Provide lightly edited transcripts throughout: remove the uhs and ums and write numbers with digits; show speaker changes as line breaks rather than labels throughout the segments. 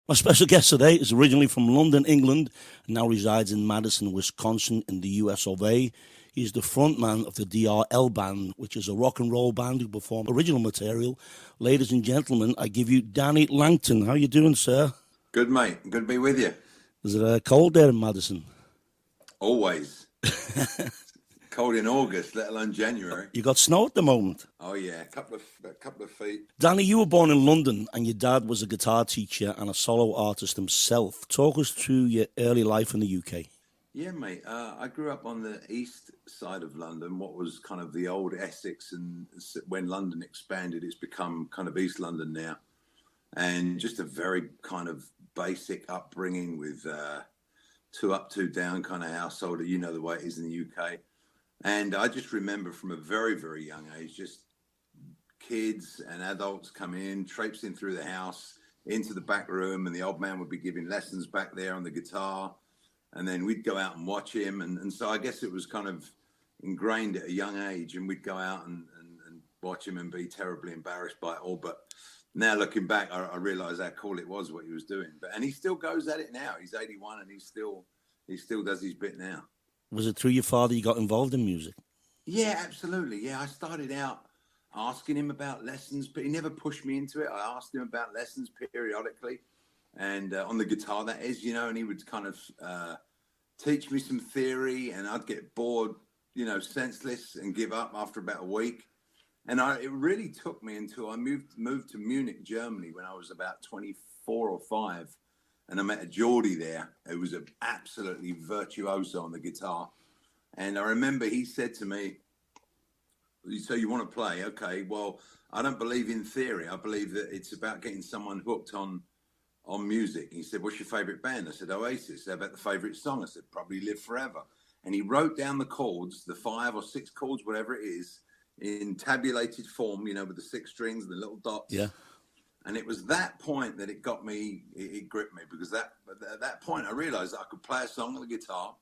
My special guest today is originally from London, England, and now resides in Madison, Wisconsin, in the US of A. He's the frontman of the DRL Band, which is a rock and roll band who perform original material. Ladies and gentlemen, I give you Danny Langton. How you doing, sir?
Good, mate. Good to be with you.
Is it cold there in Madison?
Always. Cold in August, let alone January.
You got snow at the moment?
Oh, yeah, a couple of feet.
Danny, you were born in London, and your dad was a guitar teacher and a solo artist himself. Talk us through your early life in the UK.
Yeah, mate. I grew up on the east side of London, what was kind of the old Essex, and when London expanded, it's become kind of East London now. And just a very kind of basic upbringing with two up, two down kind of household. You know the way it is in the UK. And I just remember from a very, very young age, just kids and adults coming in, traipsing through the house into the back room, and the old man would be giving lessons back there on the guitar. And then we'd go out and watch him. And so I guess it was kind of ingrained at a young age, and we'd go out and watch him and be terribly embarrassed by it all. But now looking back, I realize how cool it was what he was doing. And he still goes at it now. He's 81 and he still does his bit now.
Was it through your father you got involved in music?
Yeah, absolutely. Yeah, I started out asking him about lessons, but he never pushed me into it. I asked him about lessons periodically, and on the guitar, that is, and he would kind of teach me some theory, and I'd get bored, senseless, and give up after about a week. And it really took me until I moved to Munich, Germany, when I was about 24 or 5. And I met a Geordie there who was an absolutely virtuoso on the guitar. And I remember he said to me, "So you want to play? Okay, well, I don't believe in theory. I believe that it's about getting someone hooked on music." He said, "What's your favourite band?" I said, "Oasis." How about the favourite song? I said, "Probably Live Forever." And he wrote down the chords, the 5 or 6 chords, whatever it is, in tabulated form, with the 6 strings and the little dots.
Yeah.
And it was that point that it got me, it gripped me, because at that point I realized that I could play a song on the guitar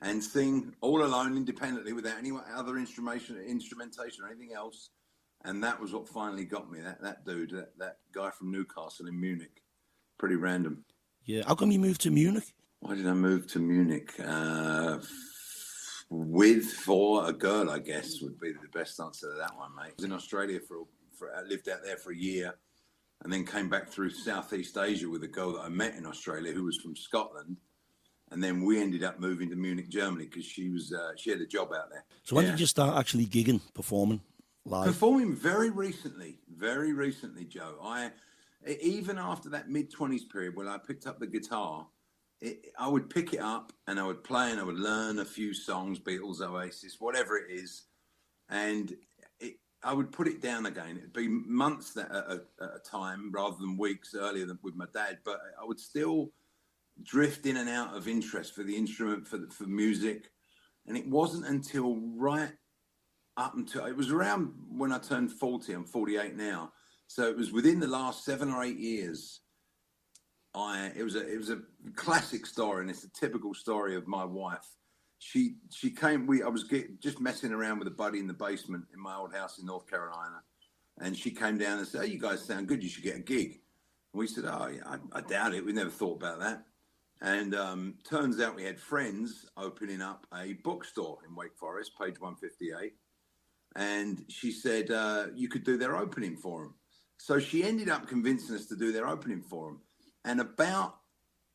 and sing all alone independently without any other instrumentation or anything else. And that was what finally got me. That dude, that guy from Newcastle in Munich. Pretty random.
Yeah. How come you moved to Munich?
Why did I move to Munich? For a girl, I guess, would be the best answer to that one, mate. I was in Australia I lived out there for a year. And then came back through Southeast Asia with a girl that I met in Australia who was from Scotland. And then we ended up moving to Munich, Germany, because she had a job out there.
So when did you start actually gigging, performing live?
Performing very recently, Joe. Even after that mid-20s period when I picked up the guitar, I would pick it up and I would play and I would learn a few songs, Beatles, Oasis, whatever it is. And I would put it down again. It'd be months at a time rather than weeks earlier than with my dad. But I would still drift in and out of interest for the instrument, for music. And it wasn't until it was around when I turned 40. I'm 48 now. So it was within the last 7 or 8 years. It was a classic story, and it's a typical story of my wife. She came. I was just messing around with a buddy in the basement in my old house in North Carolina, and she came down and said, "Oh, you guys sound good. You should get a gig." And we said, "Oh, yeah, I doubt it. We never thought about that." And turns out we had friends opening up a bookstore in Wake Forest, page 158, and she said you could do their opening for them. So she ended up convincing us to do their opening for them, and about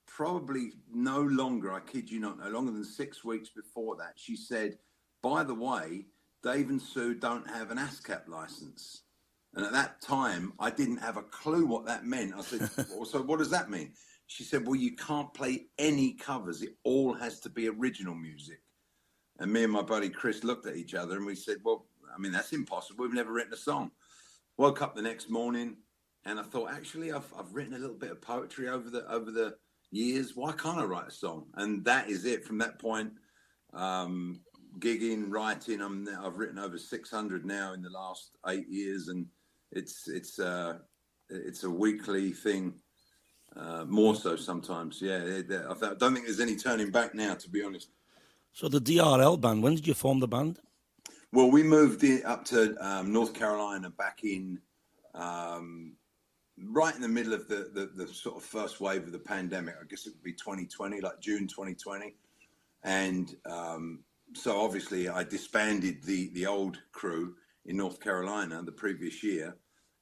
probably no longer, I kid you not, no longer than 6 weeks before that, she said, "By the way, Dave and Sue don't have an ASCAP license." And at that time, I didn't have a clue what that meant. I said, "Well, so what does that mean?" She said, "Well, you can't play any covers. It all has to be original music." And me and my buddy Chris looked at each other and we said, "Well, I mean, that's impossible. We've never written a song." Woke up the next morning and I thought, actually, I've written a little bit of poetry over the years. Why can't I write a song? And that is it. From that point, gigging, writing, I've written over 600 now in the last 8 years, and it's a weekly thing, more so sometimes. Yeah, I don't think there's any turning back now, to be honest.
So the DRL Band, when did you form the band?
Well, we moved up to North Carolina back in right in the middle of the sort of first wave of the pandemic. I guess it would be 2020, like June 2020. And so obviously I disbanded the old crew in North Carolina the previous year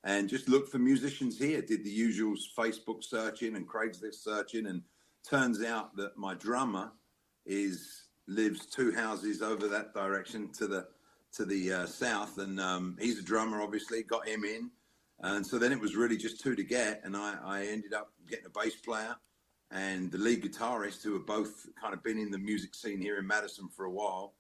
and just looked for musicians here, did the usual Facebook searching and Craigslist searching. And turns out that my drummer lives 2 houses over that direction to the south. And he's a drummer, obviously, got him in. And so then it was really just 2 to get. And I ended up getting a bass player and the lead guitarist, who have both kind of been in the music scene here in Madison for a while.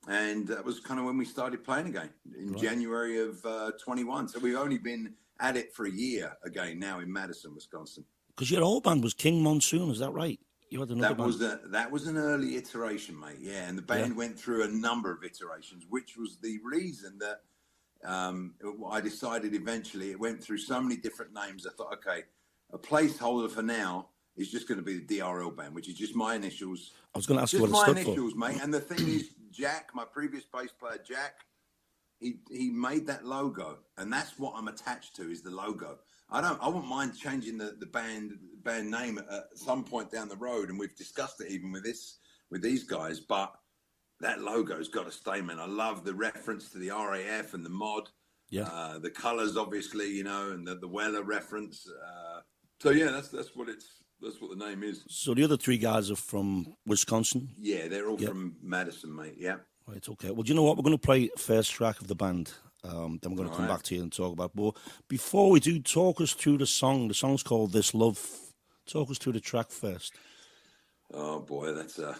And that was kind of when we started playing again in January of 21. So we've only been at it for a year again now in Madison, Wisconsin.
Because your old band was King Monsoon, is that right? You had another band.
That was an early iteration, mate. Yeah, and the band went through a number of iterations, which was the reason that I decided eventually. It went through so many different names. I thought, okay, a placeholder for now is just going to be the DRL Band, which is just my initials.
I was going to ask you
just
what it
my
stood
initials,
for.
mate. And the thing is, Jack, my previous bass player, Jack, he made that logo, and that's what I'm attached to, is the logo. I wouldn't mind changing the band name at some point down the road, and we've discussed it even with these guys. But that logo's got to stay, man. I love the reference to the RAF and the mod, the colors, obviously, you know, and the Weller reference. So yeah, that's what the name is.
So the other 3 guys are from Wisconsin?
Yeah, they're all from Madison, mate. Yeah.
Right, okay. Well, do you know what? We're going to play first track of the band. Then we're going to come back to you and talk about. But before we do, talk us through the song. The song's called "This Love." Talk us through the track first.
Oh boy, that's a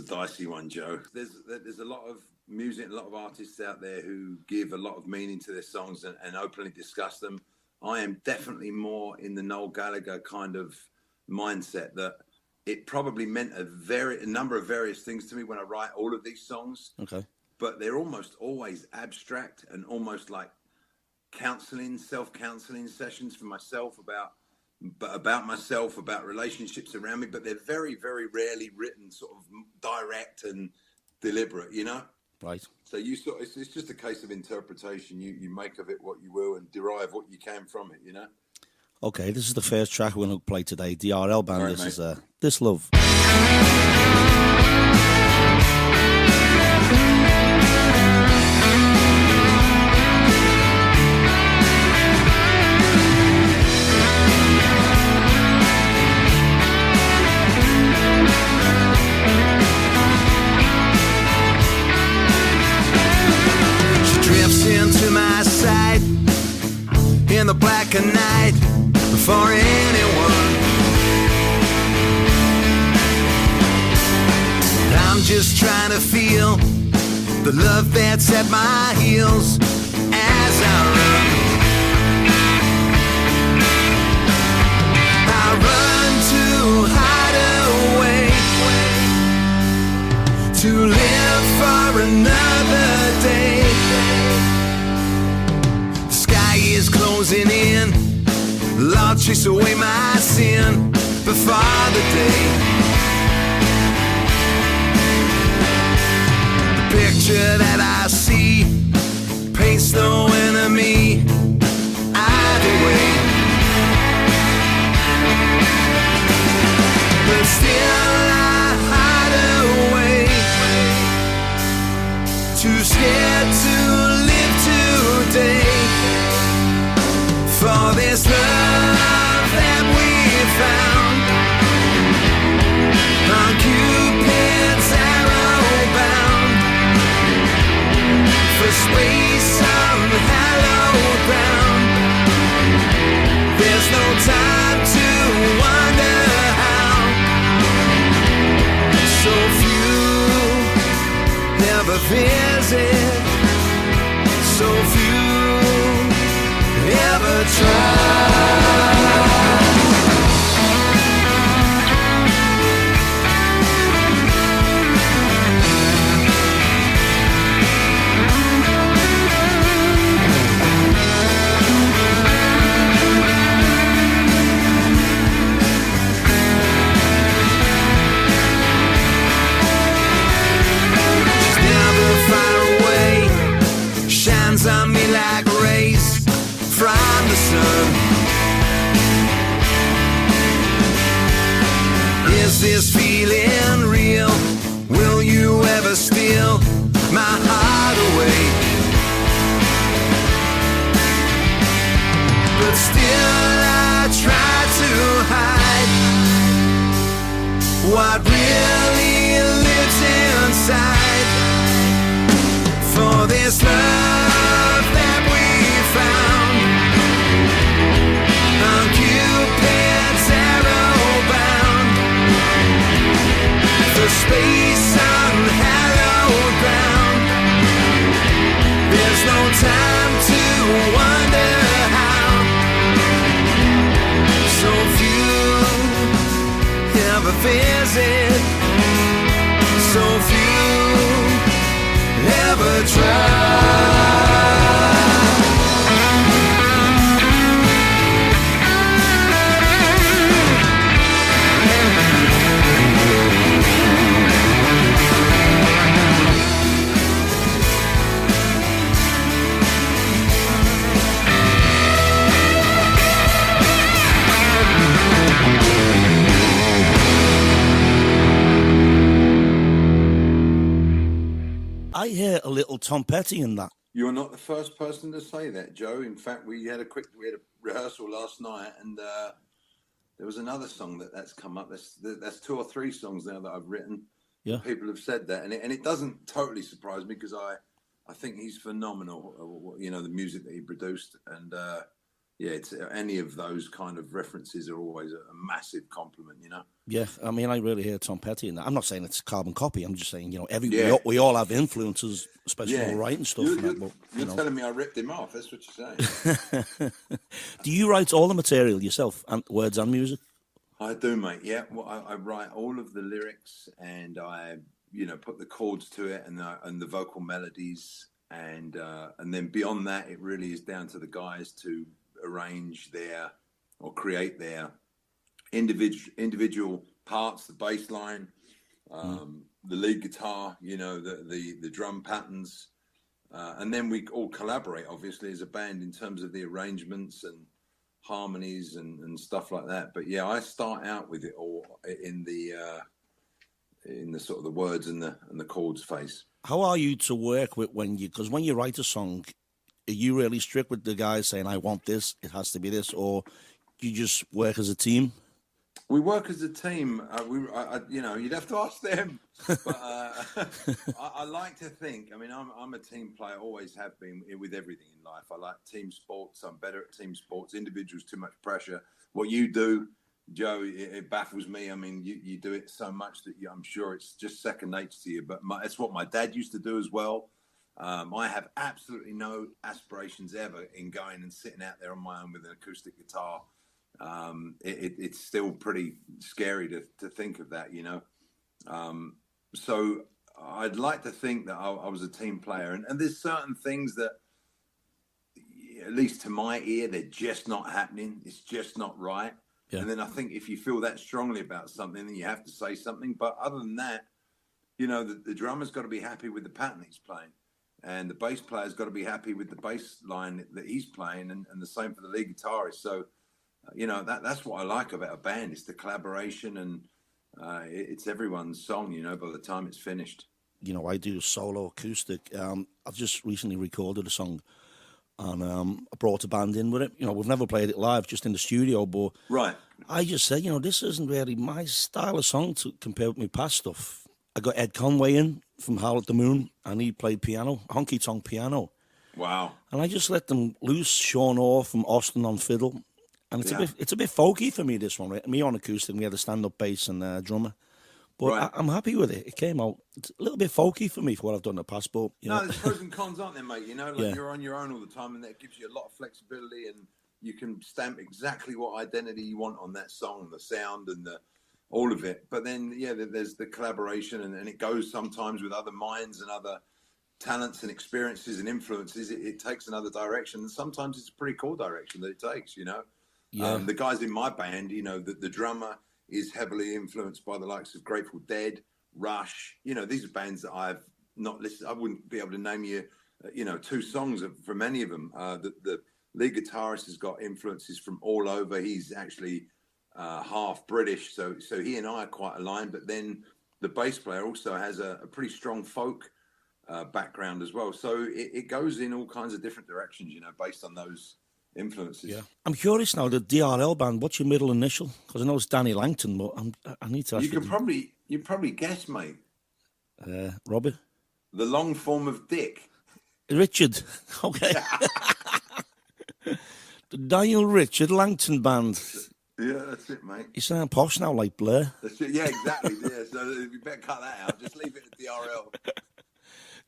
dicey one, Joe. There's a lot of music, a lot of artists out there who give a lot of meaning to their songs and openly discuss them. I am definitely more in the Noel Gallagher kind of mindset, that it probably meant a number of various things to me when I write all of these songs.
Okay.
But they're almost always abstract and almost like self-counseling sessions for myself about myself, about relationships around me. But they're very, very rarely written sort of direct and deliberate, you know?
Right.
So it's just a case of interpretation. You make of it what you will and derive what you can from it, you know?
Okay, this is the first track we're going to play today. DRL Band.
Right,
this
mate.
is This Love.
Into my sight in the black of night before anyone. I'm just trying to feel the love that's at my heels as I run. I run to hide away, to live for another day. Is closing in. Lord, chase away my sin before the day. The picture that I see paints no enemy either way. But still I hide away, too scared to live today. For this love that we found on Cupid's arrow bound, for space on hallowed ground. Is this feeling real? Will you ever steal my heart away? But still I try to hide what really lives inside. For this love that we found on Cupid's arrow bound, for space on hallowed ground. There's no time to wonder how so few ever visit, so few ever try.
I hear a little Tom Petty in that.
You're not the first person to say that, Joe. In fact, we had a rehearsal last night, and there was another song that's come up. That's 2 or 3 songs now that I've written.
Yeah,
people have said that, and it doesn't totally surprise me because I think he's phenomenal. You know, the music that he produced, and yeah, it's any of those kind of references are always a massive compliment. You know.
Yeah, I mean, I really hear Tom Petty in that. I'm not saying it's a carbon copy. I'm just saying, you know,
Yeah.
we all have influences, especially
Yeah.
for writing stuff.
You're telling me I ripped him off. That's what you're saying.
Do you write all the material yourself, and words and music?
I do, mate. Yeah, well, I write all of the lyrics, and I, put the chords to it, and the vocal melodies, and then beyond that, it really is down to the guys to arrange or create their individual parts, the bass line, the lead guitar, the drum patterns, and then we all collaborate, obviously, as a band in terms of the arrangements and harmonies and stuff like that. But yeah, I start out with it all in the sort of the words and the chords phase.
How are you to work with because when you write a song, are you really strict with the guys saying, I want this, it has to be this, or do you just work as a team?
We work as a team. You'd have to ask them. But I like to think. I mean, I'm a team player. Always have been with everything in life. I like team sports. I'm better at team sports. Individuals, too much pressure. What you do, Joe, it baffles me. I mean, you do it so much that I'm sure it's just second nature to you. But it's what my dad used to do as well. I have absolutely no aspirations ever in going and sitting out there on my own with an acoustic guitar. It's still pretty scary to think of that, so I'd like to think that I was a team player, and there's certain things that, at least to my ear, they're just not happening. It's just not right. Yeah. And then I think if you feel that strongly about something, then you have to say something. But other than that, the drummer's got to be happy with the pattern he's playing, and the bass player's got to be happy with the bass line that he's playing, and the same for the lead guitarist. So that's what I like about a band. It's the collaboration, and it's everyone's song, by the time it's finished.
I do solo acoustic. I've just recently recorded a song, and I brought a band in with it. We've never played it live, just in the studio, but
right.
I just said, this isn't really my style of song to compare with my past stuff. I got Ed Conway in from Howl at the Moon, and he played piano, honky-tonk piano.
Wow.
And I just let them loose, Sean Orr from Austin on fiddle. And it's a bit folky for me, this one, right? Me on acoustic, we had a stand-up bass and drummer. But right. I'm happy with it. It came out a little bit folky for me for what I've done in the past. But,
No, there's pros and cons, aren't there, mate? You're on your own all the time, and that gives you a lot of flexibility, and you can stamp exactly what identity you want on that song, the sound and all of it. But then, there's the collaboration, and it goes sometimes with other minds and other talents and experiences and influences. It takes another direction, and sometimes it's a pretty cool direction that it takes, Yeah. The guys in my band, the drummer is heavily influenced by the likes of Grateful Dead, Rush. These are bands that I've not listened. I wouldn't be able to name you, 2 songs from any of them. The lead guitarist has got influences from all over. He's actually half British, so he and I are quite aligned. But then the bass player also has a pretty strong folk background as well. So it goes in all kinds of different directions, you know, based on those influences.
Yeah, I'm curious now. The DRL Band. What's your middle initial? Because I know it's Danny Langton, but I need to ask
you. You probably guess, mate.
Robbie.
The long form of Dick.
Richard. Okay. The Daniel Richard Langton Band.
Yeah, that's it, mate.
You sound posh now, like Blair.
That's it. Yeah, exactly. Yeah, so you better cut that out. Just leave it at DRL.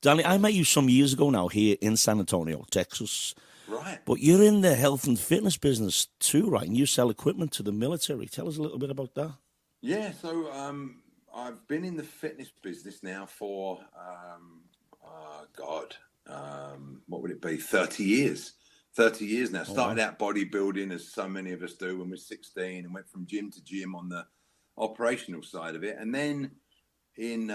Danny, I met you some years ago now here in San Antonio, Texas.
Right.
But you're in the health and fitness business too, right? And you sell equipment to the military. Tell us a little bit about that.
Yeah, so I've been in the fitness business now for, what would it be? 30 years. 30 years now. Started out bodybuilding, as so many of us do, when we're 16, and went from gym to gym on the operational side of it. And then then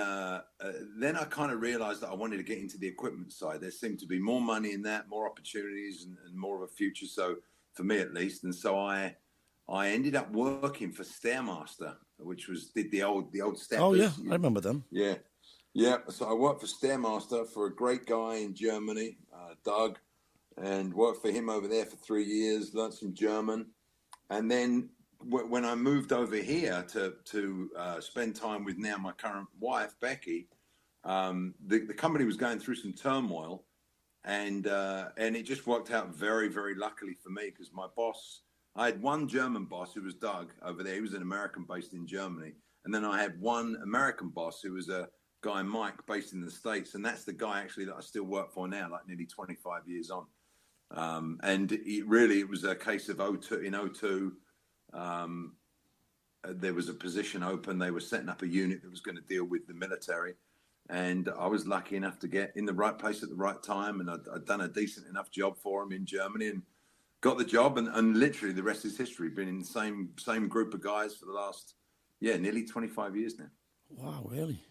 I kind of realized that I wanted to get into the equipment side. There seemed to be more money in that, more opportunities, and more of a future. So for me, at least. And so I ended up working for Stairmaster, which did the old steppers.
Oh yeah, I remember them.
Yeah. So I worked for Stairmaster for a great guy in Germany, Doug, and worked for him over there for 3 years. Learned some German, and then when I moved over here to spend time with now my current wife, Becky, the company was going through some turmoil, and it just worked out very, very luckily for me, because my boss, I had one German boss who was Doug over there. He was an American based in Germany. And then I had one American boss who was a guy, Mike, based in the States. And that's the guy actually that I still work for now, like nearly 25 years on. And it was a case of in 02, there was a position open. They were setting up a unit that was going to deal with the military. And I was lucky enough to get in the right place at the right time. And I'd done a decent enough job for them in Germany and got the job. And literally the rest is history. Been in the same group of guys for the last, nearly 25 years now.
Wow, really?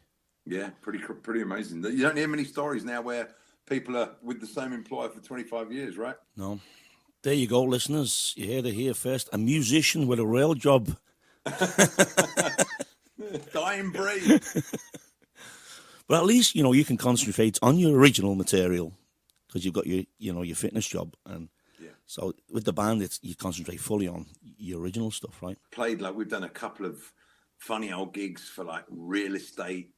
Yeah, pretty amazing. You don't hear many stories now where people are with the same employer for 25 years, right?
No. There you go, listeners. You heard it here first. A musician with a real job.
Dying breed.
But at least, you can concentrate on your original material because you've got your fitness job. And so with the band, you concentrate fully on your original stuff, right?
We've done a couple of funny old gigs for like real estate,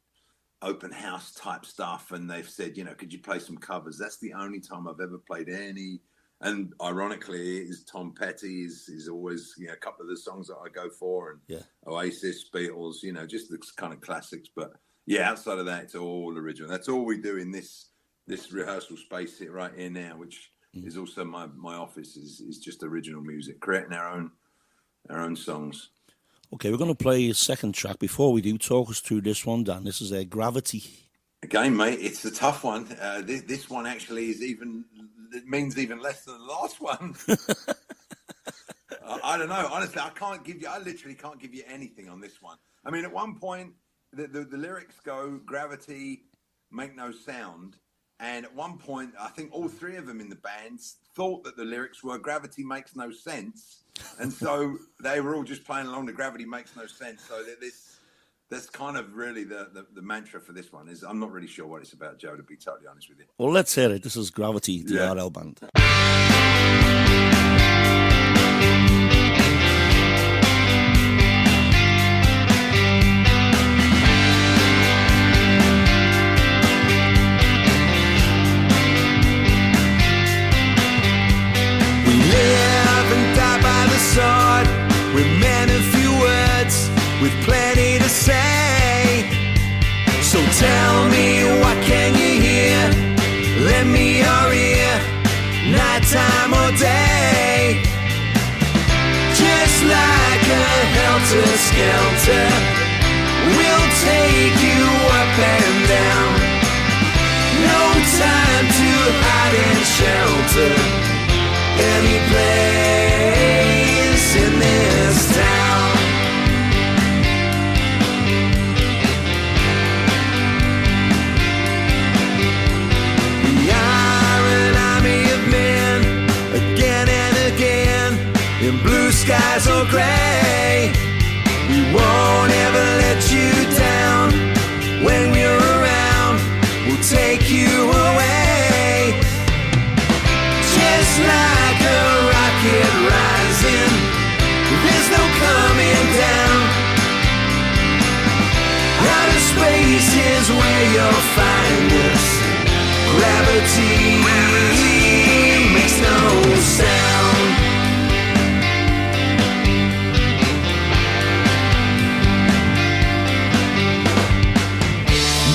open house type stuff. And they've said, could you play some covers? That's the only time I've ever played any. And ironically, is Tom Petty is always, a couple of the songs that I go for, and Oasis, Beatles, just the kind of classics. But outside of that, it's all original. That's all we do in this rehearsal space here, right here now, which is also my office, is just original music, creating our own songs.
Okay, we're going to play a second track. Before we do, talk us through this one, Dan. This is Gravity. Again,
mate, it's a tough one. This one actually it means even less than the last one. I don't know. Honestly, I literally can't give you anything on this one. I mean, at one point, the lyrics go, gravity, make no sound. And at one point, I think all three of them in the band thought that the lyrics were gravity makes no sense. And so they were all just playing along to gravity makes no sense. So that's kind of really the mantra for this one. Is I'm not really sure what it's about, Joe, to be totally honest with you.
Well, let's hear it. This is Gravity, DRL Band.
With men and few words, with plenty to say. So tell me, what can you hear? Lend me your ear, nighttime or day. Just like a helter-skelter, we'll take you up and down. No time to hide and shelter, any place in this town. We are an army of men, again and again, in blue skies or gray. Gravity makes no sound.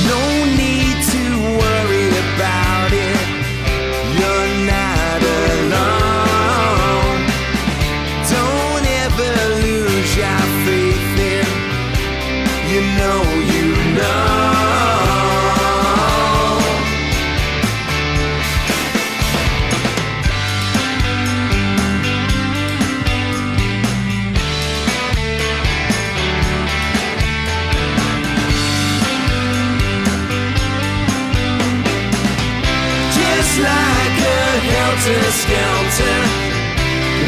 No need to worry about it. You're not alone. Don't ever lose your faith in, you know. Just like a helter-skelter,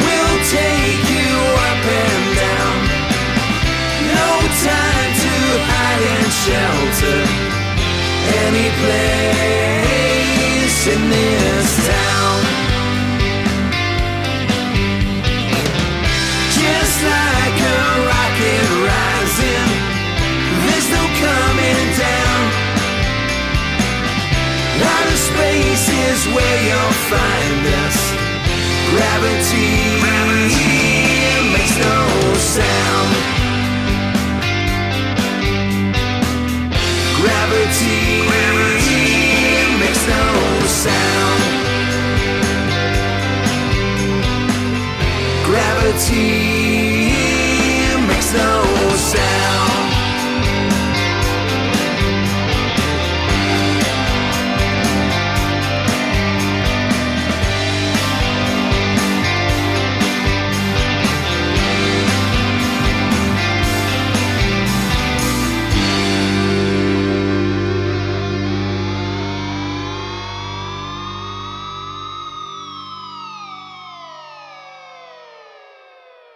we'll take you up and down. No time to hide and shelter any place in this town. Just like a rocket rising, there's no coming down. Outer space is where you'll find us. Gravity makes no sound. Gravity makes no sound. Gravity makes no sound.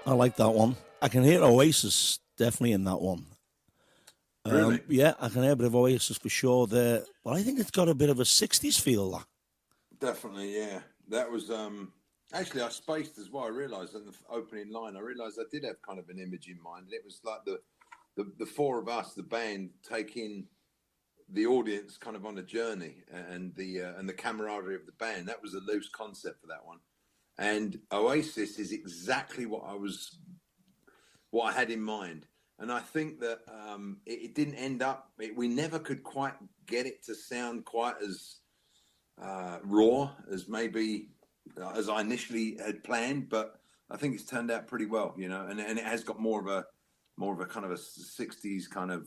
I like that one. I can hear Oasis definitely in that one.
Really?
Yeah, I can hear a bit of Oasis for sure there. But I think it's got a bit of a 60s feel. That.
Definitely, yeah. That was actually I spaced as well. I realised in the opening line, I realised I did have kind of an image in mind. And it was like the four of us, the band, taking the audience kind of on a journey, and the camaraderie of the band. That was a loose concept for that one. And Oasis is exactly what I had in mind. And I think that it didn't end up, we never could quite get it to sound quite as raw as maybe as I initially had planned, but I think it's turned out pretty well, you know, and it has got more of a kind of a 60s kind of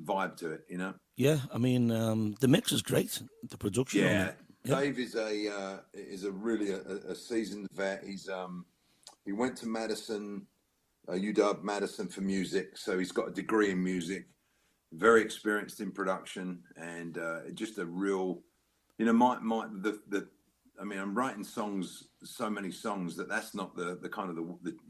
vibe to it, you know?
Yeah, I mean, the mix is great. The production on it. Yeah.
Dave is a really a seasoned vet. He went to Madison, UW Madison for music, so he's got a degree in music. Very experienced in production, and just a real, you know, I mean, I'm writing songs, so many songs that's not the kind of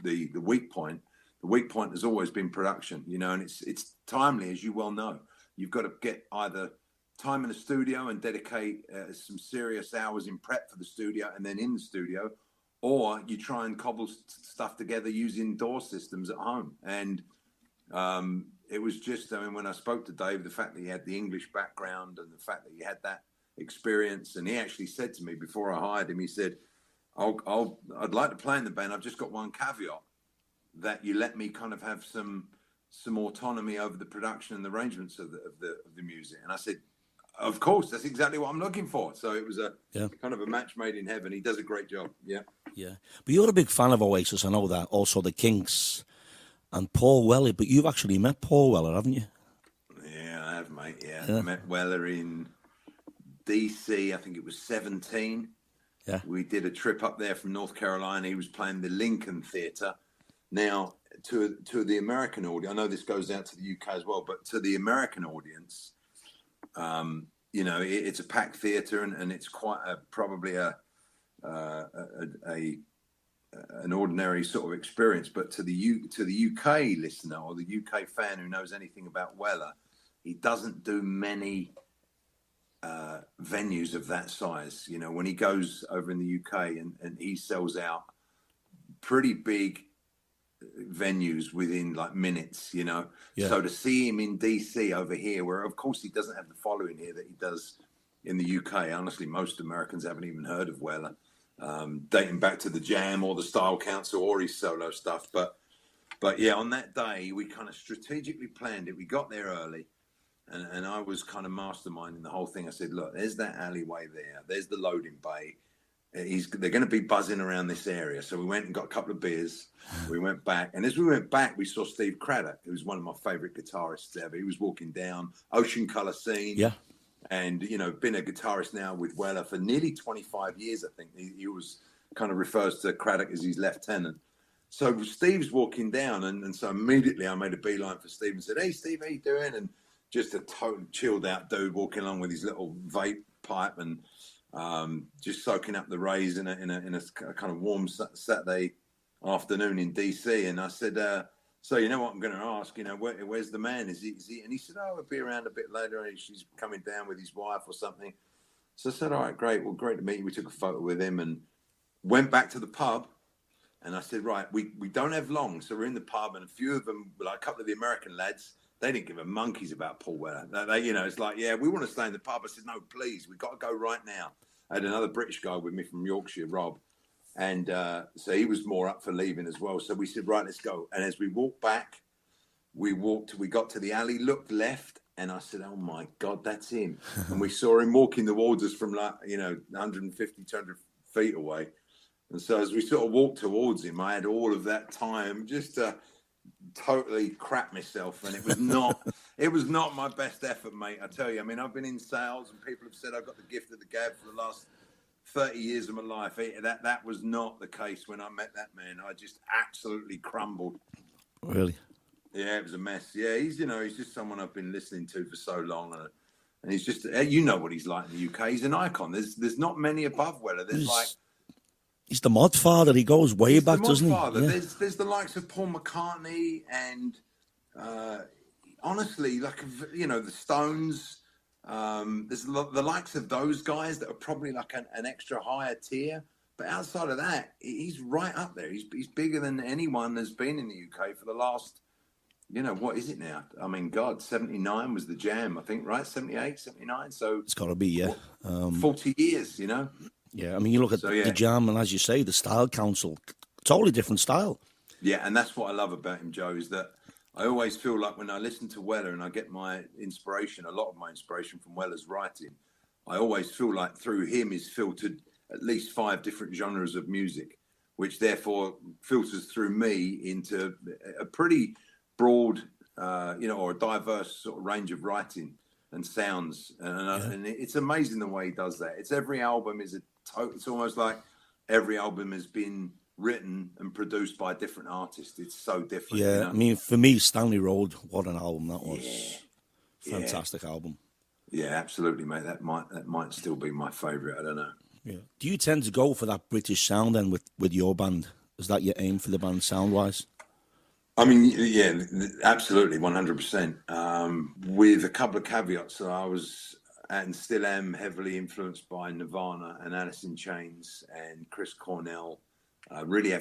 the weak point. The weak point has always been production, you know, and it's timely, as you well know. You've got to get either time in the studio and dedicate some serious hours in prep for the studio and then in the studio, or you try and cobble stuff together using DAW systems at home. And it was just, I mean, when I spoke to Dave, the fact that he had the English background and the fact that he had that experience, and he actually said to me before I hired him, he said, I'd like to play in the band. I've just got one caveat, that you let me kind of have some autonomy over the production and the arrangements of the music. And I said, of course, that's exactly what I'm looking for. So it was a kind of a match made in heaven. He does a great job. Yeah.
Yeah. But you're a big fan of Oasis. I know that. Also the Kinks and Paul Weller. But you've actually met Paul Weller, haven't you?
Yeah, I have, mate. Yeah. I met Weller in DC. I think it was 17.
Yeah.
We did a trip up there from North Carolina. He was playing the Lincoln Theatre. Now, to the American audience, I know this goes out to the UK as well, but to the American audience, you know, it's a packed theatre, and it's quite probably an ordinary sort of experience. But to the UK listener or the UK fan who knows anything about Weller, he doesn't do many venues of that size. You know, when he goes over in the UK and he sells out pretty big venues within like minutes, you know. So to see him in DC over here, where of course he doesn't have the following here that he does in the UK. Honestly, most Americans haven't even heard of Weller, dating back to the Jam or the Style Council or his solo stuff. But yeah, on that day, we kind of strategically planned it. We got there early, and I was kind of masterminding the whole thing. I said, look, there's that alleyway there. There's the loading bay. They're going to be buzzing around this area. So we went and got a couple of beers. We went back. And as we went back, we saw Steve Craddock, who's one of my favorite guitarists ever. He was walking down Ocean Colour Scene.
Yeah.
And, been a guitarist now with Weller for nearly 25 years, I think. He was kind of refers to Craddock as his lieutenant. So Steve's walking down. And so immediately I made a beeline for Steve and said, hey, Steve, how you doing? And just a total chilled out dude walking along with his little vape pipe and just soaking up the rays in a kind of warm Saturday afternoon in DC. And I said, so you know what I'm going to ask, where's the man? Is he? And he said, oh, he'll be around a bit later. She's coming down with his wife or something. So I said, all right, great. Well, great to meet you. We took a photo with him and went back to the pub. And I said, right, we don't have long. So we're in the pub and a few of them, like a couple of the American lads, they didn't give a monkeys about Paul Weller. It's like, yeah, we want to stay in the pub. I said, no, please, we got to go right now. I had another British guy with me from Yorkshire, Rob. And so he was more up for leaving as well. So we said, right, let's go. And as we walked back, we got to the alley, looked left, and I said, oh, my God, that's him. And we saw him walking towards us from 150, 200 feet away. And so as we sort of walked towards him, I had all of that time just to totally crap myself, and it was not my best effort, mate. I tell you, I mean, I've been in sales and people have said I've got the gift of the gab for the last 30 years of my life. That was not the case when I met that man. I just absolutely crumbled.
Really?
Yeah, it was a mess. Yeah, he's just someone I've been listening to for so long, and he's just what he's like in the UK. He's an icon. There's not many above Weller.
He's the mod father. He goes way back, doesn't he? Yeah.
There's the likes of Paul McCartney and honestly, the Stones. There's the likes of those guys that are probably like an extra higher tier. But outside of that, he's right up there. He's bigger than anyone that's been in the UK for the last, what is it now? I mean, God, 79 was the Jam, I think, right? 78, 79. So
it's got to be, yeah.
40 years,
Yeah, I mean, you look at the Jam, and as you say, the Style Council, totally different style.
Yeah, and that's what I love about him, Joe, is that I always feel like when I listen to Weller and I get my inspiration, a lot of my inspiration from Weller's writing, I always feel like through him is filtered at least 5 different genres of music, which therefore filters through me into a pretty broad, or a diverse sort of range of writing and sounds. And it's amazing the way he does that. It's every album is it's almost like every album has been written and produced by a different artist. It's so different.
Yeah, I mean, for me, Stanley Road, what an album that was. Yeah. Fantastic album.
Yeah, absolutely, mate. That might still be my favourite. I don't know.
Yeah. Do you tend to go for that British sound then with your band? Is that your aim for the band sound-wise?
I mean, yeah, absolutely, 100%. With a couple of caveats. So I was and still am heavily influenced by Nirvana and Alice in Chains and Chris Cornell. Really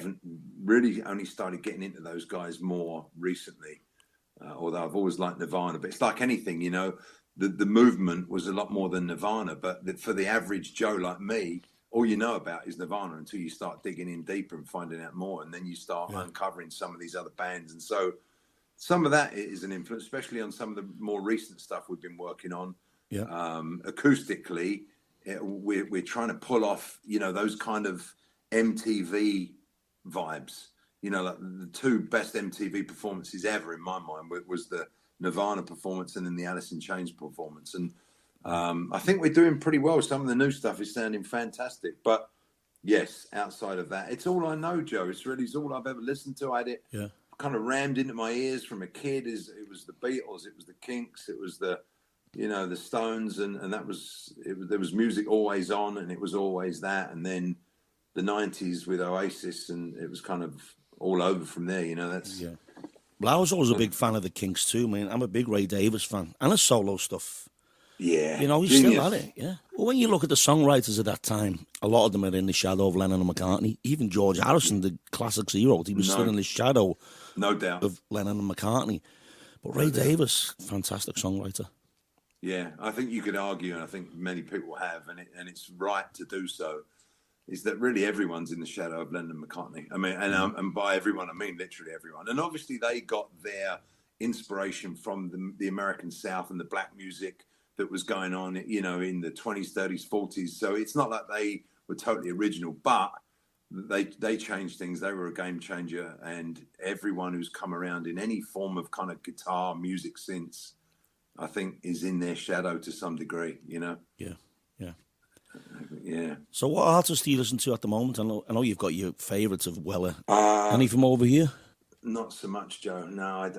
only started getting into those guys more recently, although I've always liked Nirvana. But it's like anything, the movement was a lot more than Nirvana. But for the average Joe like me, all you know about is Nirvana until you start digging in deeper and finding out more. And then you start uncovering some of these other bands. And so some of that is an influence, especially on some of the more recent stuff we've been working on. Yeah. Acoustically, we're trying to pull off, those kind of MTV vibes. Like the 2 best MTV performances ever in my mind was the Nirvana performance and then the Alice in Chains performance. And I think we're doing pretty well. Some of the new stuff is sounding fantastic. But yes, outside of that, it's all I know, Joe. It's all I've ever listened to. I had it kind of rammed into my ears from a kid. It was the Beatles, it was the Kinks, it was the Stones, and that was it. There was music always on, and it was always that. And then the 90s with Oasis, and it was kind of all over from there.
Well, I was always a big fan of the Kinks too, man. I'm a big Ray Davis fan, and his solo stuff.
Yeah,
he's still at it. Yeah. Well, when you look at the songwriters of that time, a lot of them are in the shadow of Lennon and McCartney. Even George Harrison, the classics he wrote, he was still in the shadow,
no doubt,
of Lennon and McCartney. But Ray Davis, fantastic songwriter.
Yeah, I think you could argue, and I think many people have, and it's right to do so, is that really everyone's in the shadow of Lennon and McCartney. I mean, and by everyone, I mean literally everyone. And obviously they got their inspiration from the American South and the black music that was going on, you know, in the 20s, 30s, 40s. So it's not like they were totally original, but they changed things. They were a game changer, and everyone who's come around in any form of kind of guitar music since, I think, is in their shadow to some degree, you know?
Yeah, yeah.
Yeah.
So what artists do you listen to at the moment? I know you've got your favourites of Weller.
Any
from over here?
Not so much, Joe. No,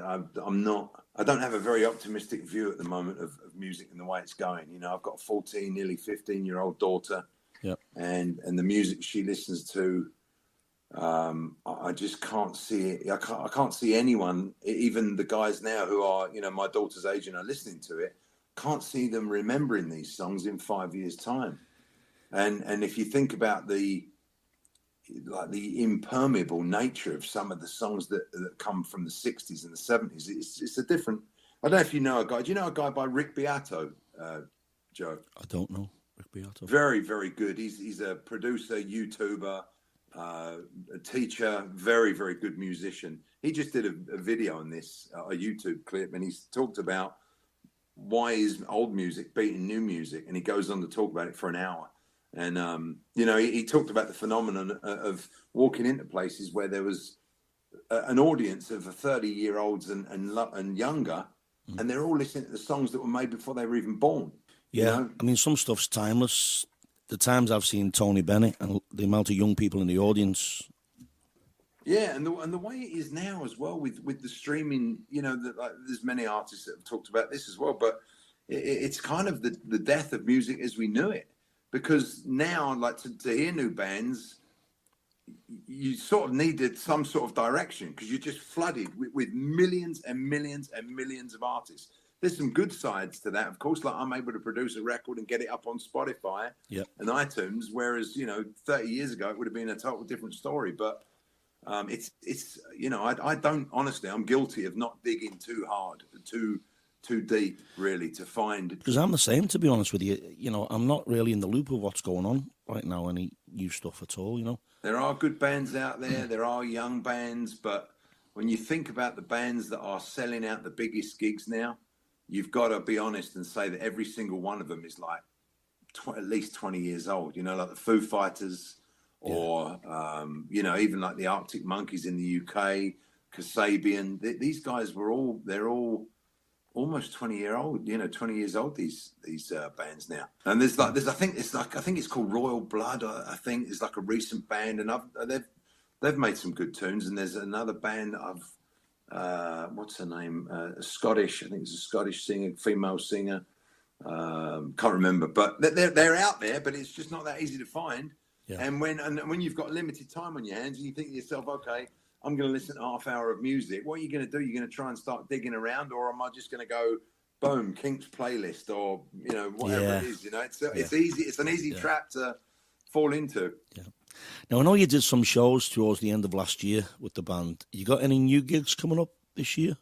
I'm not. I don't have a very optimistic view at the moment of music and the way it's going. You know, I've got a 14, nearly 15-year-old daughter.
Yeah.
And the music she listens to, I just can't see it. I can't see anyone, even the guys now who are, you know, my daughter's age and are listening to it, can't see them remembering these songs in 5 years' time. And if you think about the impermeable nature of some of the songs that come from the 60s and the 70s, it's a different. I don't know if you know a guy. Do you know a guy by Rick Beato, Joe?
I don't know Rick Beato.
Very, very good. He's a producer, YouTuber, a teacher, very, very good musician. He just did a video on this, a YouTube clip, and he's talked about why is old music beating new music, and he goes on to talk about it for an hour. And, you know, he talked about the phenomenon of walking into places where there was an audience of 30-year-olds and younger, and they're all listening to the songs that were made before they were even born.
Yeah,
you know?
I mean, some stuff's timeless. The times I've seen Tony Bennett and the amount of young people in the audience.
Yeah, and the way it is now as well with the streaming, you know, there's many artists that have talked about this as well, but it's kind of the death of music as we knew it. Because now, like to hear new bands, you sort of needed some sort of direction because you're just flooded with millions and millions and millions of artists. There's some good sides to that, of course. Like I'm able to produce a record and get it up on Spotify and iTunes, whereas 30 years ago it would have been a total different story. But it's you know, I don't honestly. I'm guilty of not digging too hard, too deep, really, to find.
Because I'm the same, to be honest with you. You know, I'm not really in the loop of what's going on right now, any new stuff at all, you know.
There are good bands out there. There are young bands. But when you think about the bands that are selling out the biggest gigs now, you've got to be honest and say that every single one of them is like at least 20 years old, you know, like the Foo Fighters or, you know, even like the Arctic Monkeys in the UK, Kasabian. These guys they're all almost 20 years old, these bands now. And I think it's called Royal Blood. I think it's like a recent band, and they've made some good tunes. And there's another band what's her name? I think it's a Scottish singer, female singer. Can't remember, but they're out there, but it's just not that easy to find. Yeah. And when you've got limited time on your hands, and you think to yourself, okay, I'm going to listen to half hour of music. What are you going to do? You're going to try and start digging around, or am I just going to go, boom, Kinks playlist, or whatever it is? You know, it's easy. It's an easy trap to fall into. Yeah.
Now I know you did some shows towards the end of last year with the band. You got any new gigs coming up this year?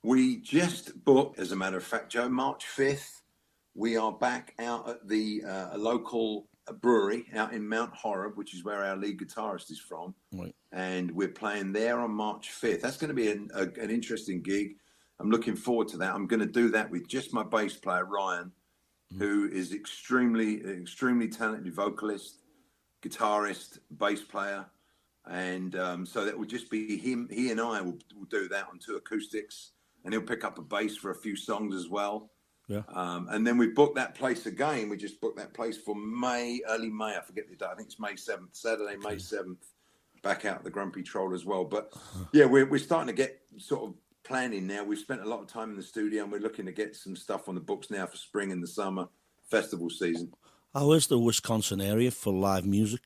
We just booked, as a matter of fact, Joe, March 5th. We are back out at the local brewery out in Mount Horeb, which is where our lead guitarist is from. Right. And we're playing there on March 5th. That's going to be an interesting gig. I'm looking forward to that. I'm going to do that with just my bass player, Ryan, who is extremely talented vocalist, guitarist, bass player. And so that will just be him. He and I will do that on two acoustics, and he'll pick up a bass for a few songs as well. Yeah. And then we booked that place again. We just booked that place for early May. I forget the date. I think it's May 7th, Saturday, May 7th, back out at the Grumpy Troll as well. But yeah, we're starting to get sort of planning now. We've spent a lot of time in the studio, and we're looking to get some stuff on the books now for spring and the summer festival season.
How is the Wisconsin area for live music?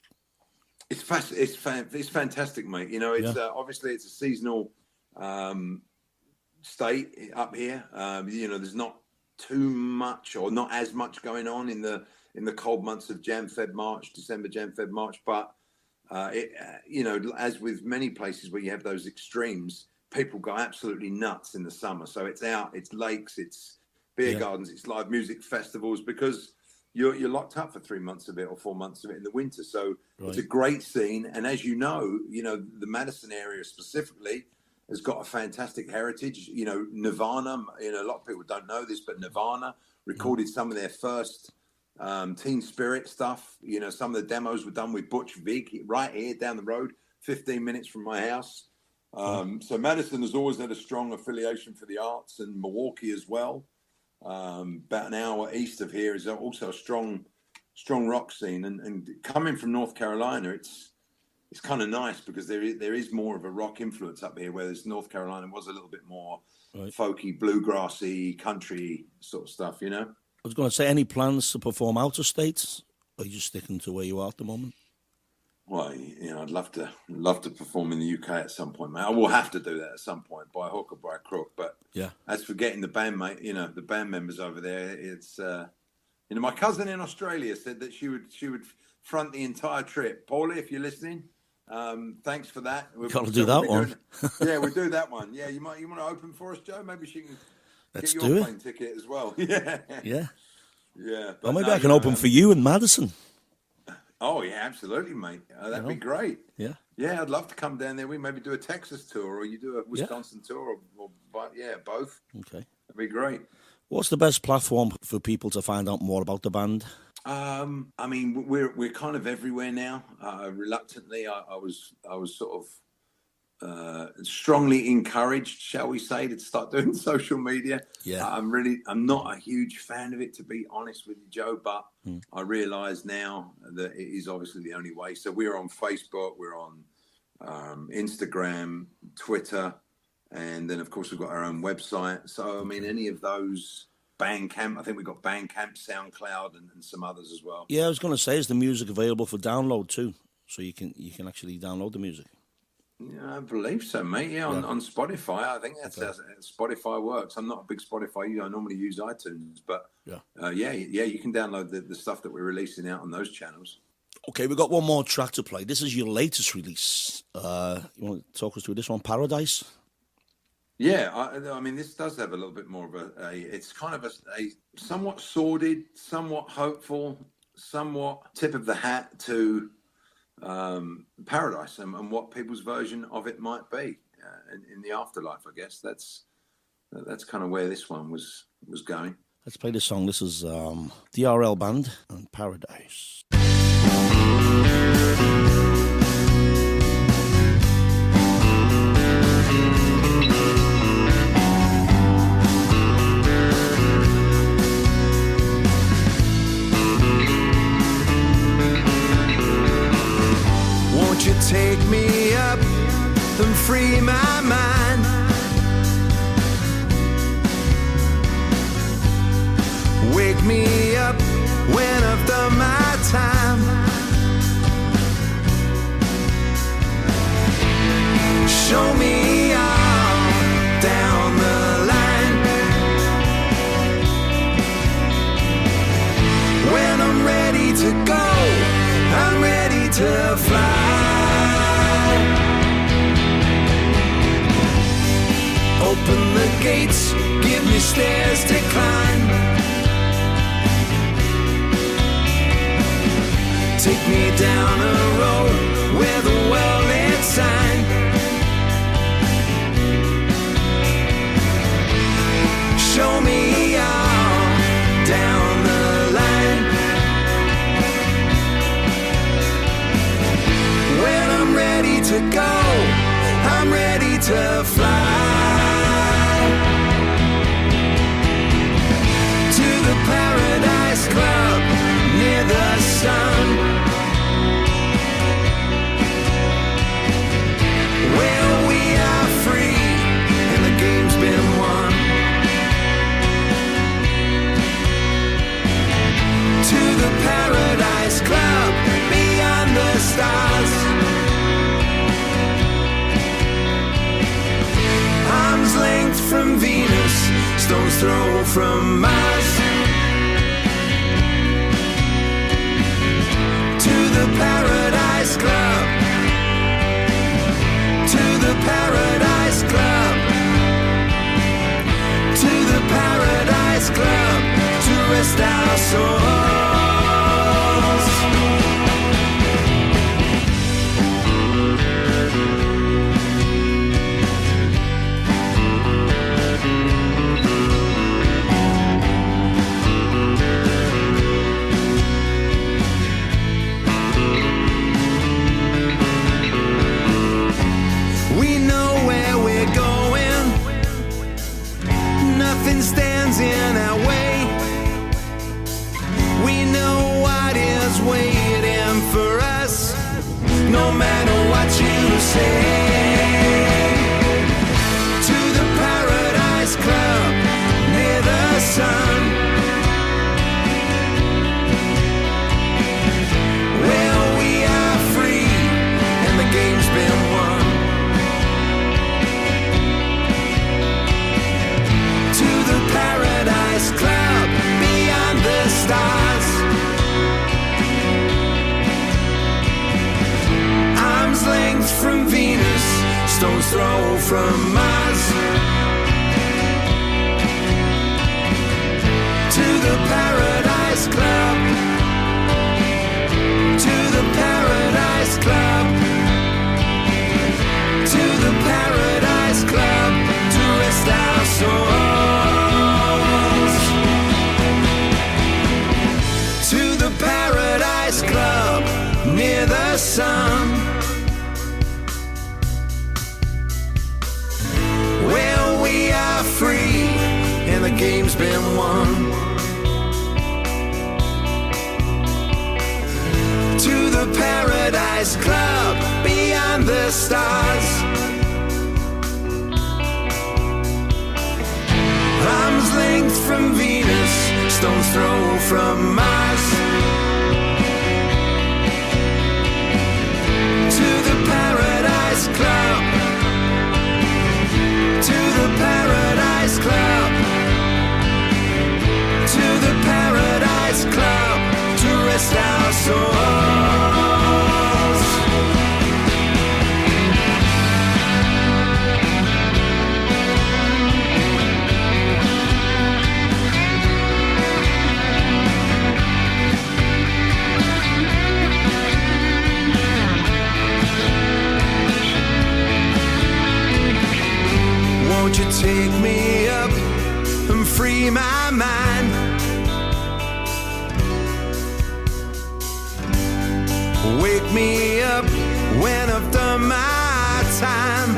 It's fantastic, mate. You know, it's obviously it's a seasonal state up here. There's not too much or not as much going on in the cold months of December, Jan, Feb, March. But as with many places where you have those extremes, people go absolutely nuts in the summer. So it's lakes, it's beer gardens, it's live music festivals, because you're locked up for 3 months of it or 4 months of it in the winter. So it's a great scene. And as you know, the Madison area specifically has got a fantastic heritage. Nirvana, a lot of people don't know this, but Nirvana recorded some of their first Teen Spirit stuff. Some of the demos were done with Butch Vig right here down the road, 15 minutes from my house. So Madison has always had a strong affiliation for the arts, and Milwaukee as well. About an hour east of here is also a strong rock scene. And coming from North Carolina, it's kind of nice because there is more of a rock influence up here, whereas North Carolina was a little bit more folky, bluegrassy, country sort of stuff, I
was going to say, any plans to perform out of states? Or are you just sticking to where you are at the moment?
Well, I'd love to perform in the UK at some point, mate. I will have to do that at some point, by hook or by crook. But as for getting the band, mate, the band members over there, it's my cousin in Australia said that she would front the entire trip. Paulie, if you're listening, thanks for that.
We've got to do that one.
We'll do that one. Yeah, you want to open for us, Joe? Maybe she can
Let's
get
do
your
it.
plane ticket as well.
Yeah.
Well,
maybe I can open for you in Madison.
Oh, yeah, absolutely, mate. That'd be great.
Yeah.
Yeah, I'd love to come down there. We maybe do a Texas tour, or you do a Wisconsin tour, or both.
Okay.
That'd be great.
What's the best platform for people to find out more about the band?
I mean, we're kind of everywhere now. Reluctantly, I was sort of strongly encouraged, shall we say, to start doing social media.
Yeah.
I'm not a huge fan of it, to be honest with you, Joe, but I realise now that it is obviously the only way. So we're on Facebook, we're on Instagram, Twitter, and then of course we've got our own website. So I mean, any of those, Bandcamp, I think we've got Bandcamp, SoundCloud, and some others as well.
Yeah, I was going to say, is the music available for download too? So you can actually download the music.
Yeah, I believe so, mate. Yeah, on Spotify. I think that's how Spotify works. I'm not a big Spotify user. I normally use iTunes, but you can download the stuff that we're releasing out on those channels.
Okay, we've got one more track to play. This is your latest release. You want to talk us through this one, Paradise?
Yeah, I mean, this does have a little bit more of it's kind of a somewhat sordid, somewhat hopeful, somewhat tip of the hat to paradise and what people's version of it might be in the afterlife. I guess that's kind of where this one was going.
Let's play this song. This is DRL Band and Paradise.
Won't you take me up and free my mind? Wake me up when I've done my time. Show me all down the line. When I'm ready to go, I'm ready to fly. Open the gates, give me stairs to climb. Take me down a road where the world ain't signed. Show me all down the line. When I'm ready to go, I'm ready to fly. To the Paradise Club near the sun, where we are free and the game's been won. To the Paradise Club beyond the stars. Arm's length from Venus, stone's throw from Mars. To the Paradise Club. To the Paradise Club. To the Paradise Club. throw from Mars to the Paradise Club, to the Paradise Club, to the Paradise Club, to rest our souls, to the Paradise Club near the sun, where we are free and the game's been won. To the Paradise Club beyond the stars, arm's length from Venus, stone's throw from Mars, to the Paradise Club, to the Paradise Club, to the Paradise Club, to rest our souls. Won't you take me up and free my mind? Wake me up when I've done my time.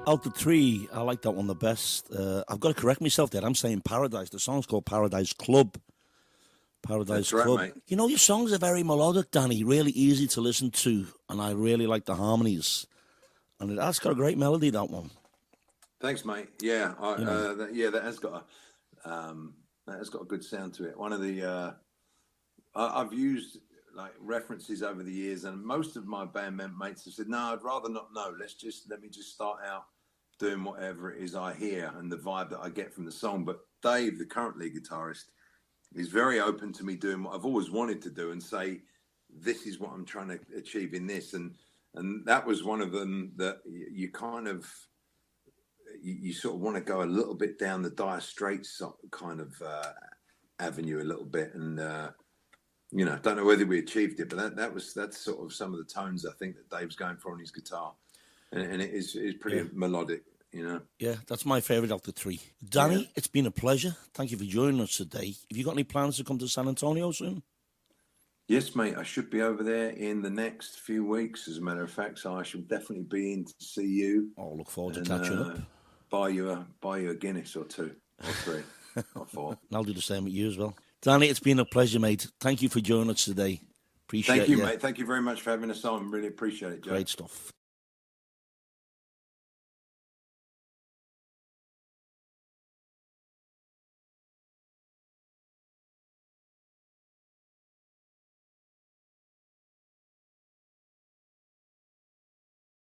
Out the three, I like that one the best. I've got to correct myself there. I'm saying Paradise. The song's called Paradise Club. Paradise
That's
Club.
right, mate.
You know, your songs are very melodic, Danny. Really easy to listen to, and I really like the harmonies. And that's got a great melody, that one.
Thanks, mate. Yeah, that has got a good sound to it. One of the I've used like references over the years, and most of my band mates have said, "No, I'd rather not know. Let me just start out doing whatever it is I hear and the vibe that I get from the song." But Dave, the current lead guitarist, is very open to me doing what I've always wanted to do and say, "This is what I'm trying to achieve in this," and that was one of them that you kind of. You sort of want to go a little bit down the Dire Straits kind of avenue a little bit, and don't know whether we achieved it, but that's sort of some of the tones I think that Dave's going for on his guitar, and it is pretty melodic,
Yeah, that's my favourite of the three. Danny, It's been a pleasure. Thank you for joining us today. Have you got any plans to come to San Antonio soon?
Yes, mate. I should be over there in the next few weeks, as a matter of fact. So I should definitely be in to see you.
I'll look forward to catching up.
Buy you a Guinness or two or three or four.
And I'll do the same with you as well. Danny, it's been a pleasure, mate. Thank you for joining us today. Appreciate it.
Thank you, mate. Thank you very much for having us on. Really appreciate it, Joe.
Great stuff.